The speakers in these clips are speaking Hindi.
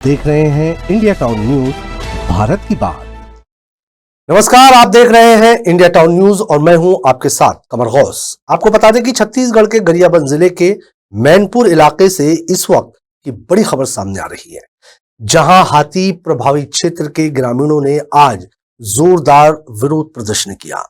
देख रहे हैं इंडिया टाउन न्यूज भारत की बात। नमस्कार, आप देख रहे हैं इंडिया टाउन न्यूज और मैं हूं आपके साथ कमर गौस। आपको बता दें कि छत्तीसगढ़ के गरियाबंद जिले के मैनपुर इलाके से इस वक्त की बड़ी खबर सामने आ रही है, जहां हाथी प्रभावित क्षेत्र के ग्रामीणों ने आज जोरदार विरोध प्रदर्शन किया।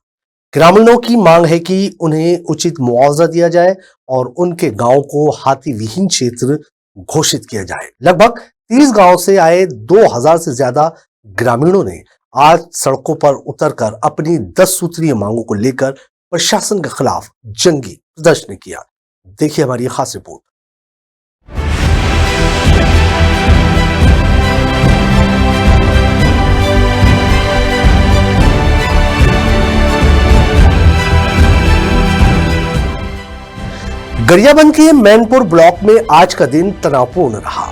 ग्रामीणों की मांग है कि उन्हें उचित मुआवजा दिया जाए और उनके गांव को हाथी विहीन क्षेत्र घोषित किया जाए। लगभग 30 गांव से आए 2000 से ज्यादा ग्रामीणों ने आज सड़कों पर उतरकर अपनी 10 सूत्रीय मांगों को लेकर प्रशासन के खिलाफ जंगी प्रदर्शन किया। देखिए हमारी खास रिपोर्ट। गरियाबंद के मैनपुर ब्लॉक में आज का दिन तनावपूर्ण रहा।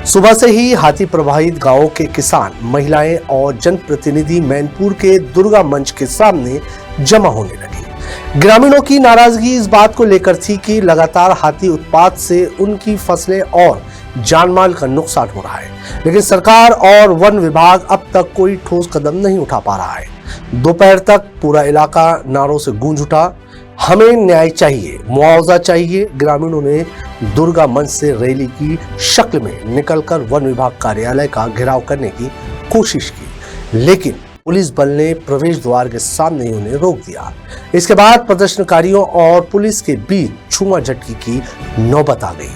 सुबह से ही हाथी प्रभावित गांवों के किसान, महिलाएं और जनप्रतिनिधि मैनपुर के दुर्गा मंच के सामने जमा होने लगे। ग्रामीणों की नाराजगी इस बात को लेकर थी कि लगातार हाथी उत्पात से उनकी फसलें और जानमाल का नुकसान हो रहा है, लेकिन सरकार और वन विभाग अब तक कोई ठोस कदम नहीं उठा पा रहा है। दोपहर तक पूरा इलाका नारों से गूंज उठा, हमें न्याय चाहिए, मुआवजा चाहिए। ग्रामीणों ने दुर्गा मंच से रैली की शक्ल में निकलकर वन विभाग कार्यालय का घेराव करने की कोशिश की, लेकिन पुलिस बल ने प्रवेश द्वार के सामने उन्हें रोक दिया। इसके बाद प्रदर्शनकारियों और पुलिस के बीच छूमा झटकी की नौबत आ गई।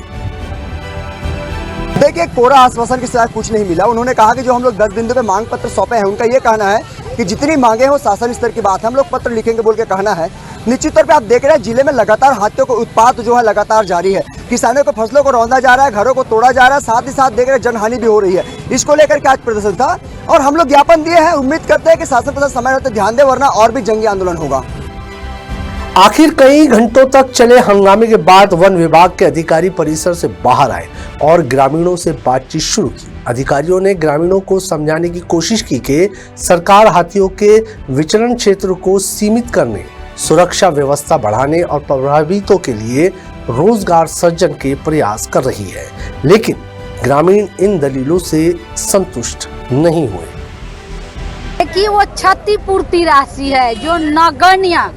देखिए, कोरा आश्वासन के साथ कुछ नहीं मिला। उन्होंने कहा कि जो हम लोग 10 बिंदु पे मांग पत्र सौंपे हैं, उनका ये कहना है कि जितनी मांगे हो शासन स्तर की बात है, हम लोग पत्र लिखेंगे बोल के कहना है। निश्चित तौर पे आप देख रहे हैं जिले में लगातार हाथियों को उत्पात जो है लगातार जारी है। किसानों को फसलों को रौंदा जा रहा है, घरों को तोड़ा जा रहा है, साथ ही साथ देख रहे हैं जनहानि भी हो रही है। इसको लेकर के आज प्रदर्शन था और हम लोग ज्ञापन दिए हैं। उम्मीद करते हैं कि शासन प्रशासन समय रहते ध्यान दे, वरना और भी जंगी आंदोलन होगा। आखिर कई घंटों तक चले हंगामे के बाद वन विभाग के अधिकारी परिसर से बाहर आए और ग्रामीणों से बातचीत शुरू की। अधिकारियों ने ग्रामीणों को समझाने की कोशिश की कि सरकार हाथियों के विचरण क्षेत्र को सीमित करने, सुरक्षा व्यवस्था बढ़ाने और प्रभावितों के लिए रोजगार सृजन के प्रयास कर रही है, लेकिन ग्रामीण इन दलीलों से संतुष्ट नहीं हुए। कि वो क्षतिपूर्ति राशि है जो नगण्य,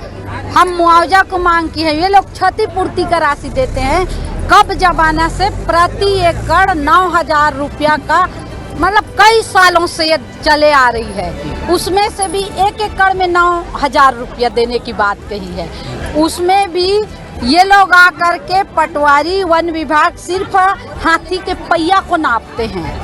हम मुआवजा को मांग की है, ये लोग क्षतिपूर्ति का राशि देते हैं। कब जमाना से प्रति एकड़ 9000 रुपया का, मतलब कई सालों से ये चले आ रही है। उसमें से भी एक एकड़ में 9000 रुपया देने की बात कही है। उसमें भी ये लोग आकर के पटवारी वन विभाग सिर्फ हाथी के पहिया को नापते हैं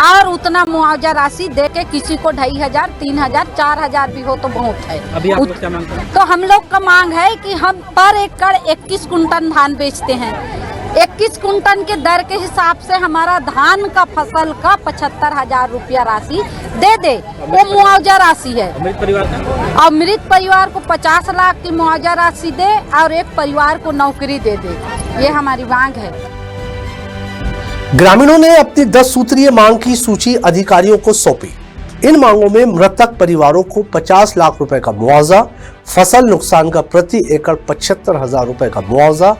और उतना मुआवजा राशि दे के किसी को 2500, 3000, 4000 भी हो तो बहुत है। अभी आप लोग क्या मांग कर रहे हैं? तो हम लोग का मांग है कि हम पर एकड़ 21 कुंटल धान बेचते हैं। 21 कुंटल के दर के हिसाब से हमारा धान का फसल का 75,000 रुपया राशि दे दे, वो मुआवजा राशि है। अमृत परिवार का? अमृत परिवार को 50 लाख की मुआवजा राशि दे और एक परिवार को नौकरी दे दे, ये हमारी मांग है। ग्रामीणों ने अपनी 10 सूत्रीय मांग की सूची अधिकारियों को सौंपी। इन मांगों में मृतक परिवारों को 50 लाख रुपए का मुआवजा, फसल नुकसान का प्रति एकड़ 75,000 रुपए का मुआवजा,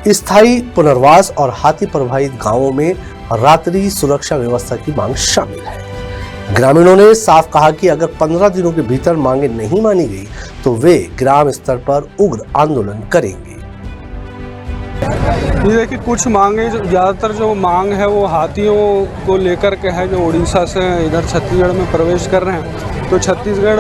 स्थायी पुनर्वास और हाथी प्रभावित गांवों में रात्रि सुरक्षा व्यवस्था की मांग शामिल है। ग्रामीणों ने साफ कहा कि अगर 15 दिनों के भीतर मांगे नहीं मानी गई तो वे ग्राम स्तर पर उग्र आंदोलन करेंगे। ये देखिए, कुछ मांगे, ज़्यादातर जो मांग है वो हाथियों को लेकर के है, जो उड़ीसा से इधर छत्तीसगढ़ में प्रवेश कर रहे हैं। तो छत्तीसगढ़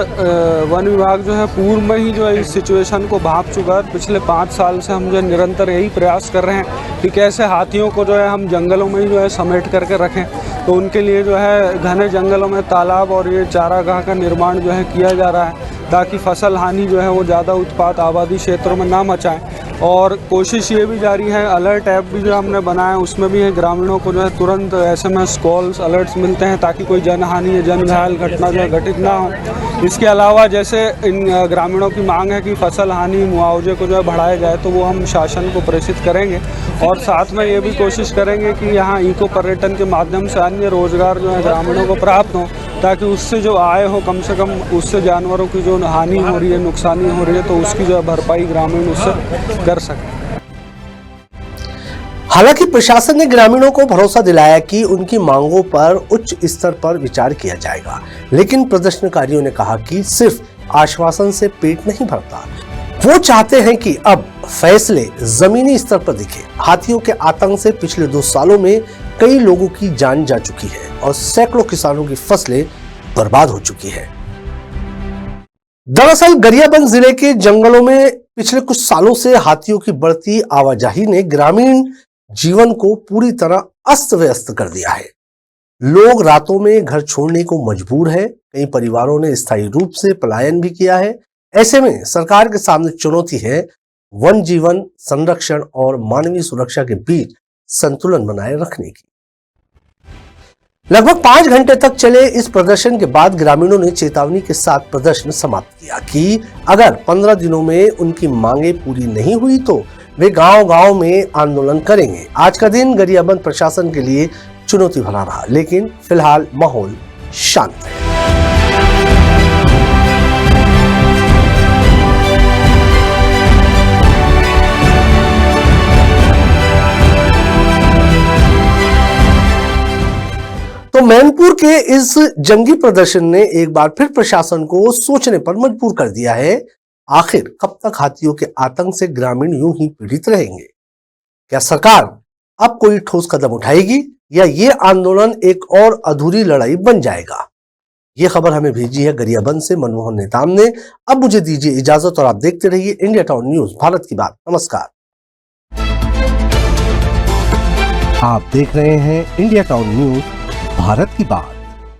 वन विभाग जो है पूर्व में ही जो है इस सिचुएशन को भांप चुका है। पिछले 5 साल से हम जो निरंतर यही प्रयास कर रहे हैं कि कैसे हाथियों को जो है हम जंगलों में ही जो है समेट करके रखें। तो उनके लिए जो है घने जंगलों में तालाब और ये चारागाह का निर्माण जो है किया जा रहा है, ताकि फसल हानि जो है वो ज़्यादा उत्पात आबादी क्षेत्रों में ना मचाएं। और कोशिश ये भी जारी है, अलर्ट ऐप भी जो हमने बनाया है उसमें भी है ग्रामीणों को जो है तुरंत SMS कॉल्स अलर्ट्स मिलते हैं, ताकि कोई जनहानि या जन घायल घटना जो है घटित ना हो। इसके अलावा जैसे इन ग्रामीणों की मांग है कि फसल हानि मुआवजे को जो है बढ़ाया जाए, तो वो हम शासन को प्रेषित करेंगे और साथ में ये भी कोशिश करेंगे कि यहाँ इको पर्यटन के माध्यम से अन्य रोजगार जो है ग्रामीणों को प्राप्त हो, ताकि उससे जो आय हो कम से कम, उससे जानवरों की जो हानि हो रही है, नुकसानी हो रही है, तो उसकी जो भरपाई ग्रामीण उससे कर सकें। हालांकि प्रशासन ने ग्रामीणों को भरोसा दिलाया कि उनकी मांगों पर उच्च स्तर पर विचार किया जाएगा, लेकिन प्रदर्शनकारियों ने कहा कि सिर्फ आश्वासन से पेट नहीं भरता। वो चाहते हैं कि अब फैसले जमीनी स्तर पर दिखे। हाथियों के आतंक से पिछले 2 सालों में कई लोगों की जान जा चुकी है और सैकड़ों किसानों की फसलें बर्बाद हो चुकी है। दरअसल गरियाबंद जिले के जंगलों में पिछले कुछ सालों से हाथियों की बढ़ती आवाजाही ने ग्रामीण जीवन को पूरी तरह अस्त व्यस्त कर दिया है। लोग रातों में घर छोड़ने को मजबूर है। कई परिवारों ने स्थायी रूप से पलायन भी किया है। ऐसे में सरकार के सामने चुनौती है वन जीवन संरक्षण और मानवीय सुरक्षा के बीच संतुलन बनाए रखने की। लगभग 5 घंटे तक चले इस प्रदर्शन के बाद ग्रामीणों ने चेतावनी के साथ प्रदर्शन समाप्त किया कि अगर 15 दिनों में उनकी मांगे पूरी नहीं हुई तो वे गांव-गांव में आंदोलन करेंगे। आज का दिन गरियाबंद प्रशासन के लिए चुनौती भरा रहा, लेकिन फिलहाल माहौल शांत है। तो मैनपुर के इस जंगी प्रदर्शन ने एक बार फिर प्रशासन को सोचने पर मजबूर कर दिया है। आखिर कब तक हाथियों के आतंक से ग्रामीण यूं ही पीड़ित रहेंगे? क्या सरकार अब कोई ठोस कदम उठाएगी या ये आंदोलन एक और अधूरी लड़ाई बन जाएगा? ये खबर हमें भेजी है गरियाबंद से मनमोहन नेताम ने। अब मुझे दीजिए इजाजत और आप देखते रहिए इंडिया टाउन न्यूज, भारत की बात। नमस्कार। आप देख रहे हैं इंडिया टाउन न्यूज, भारत की बात।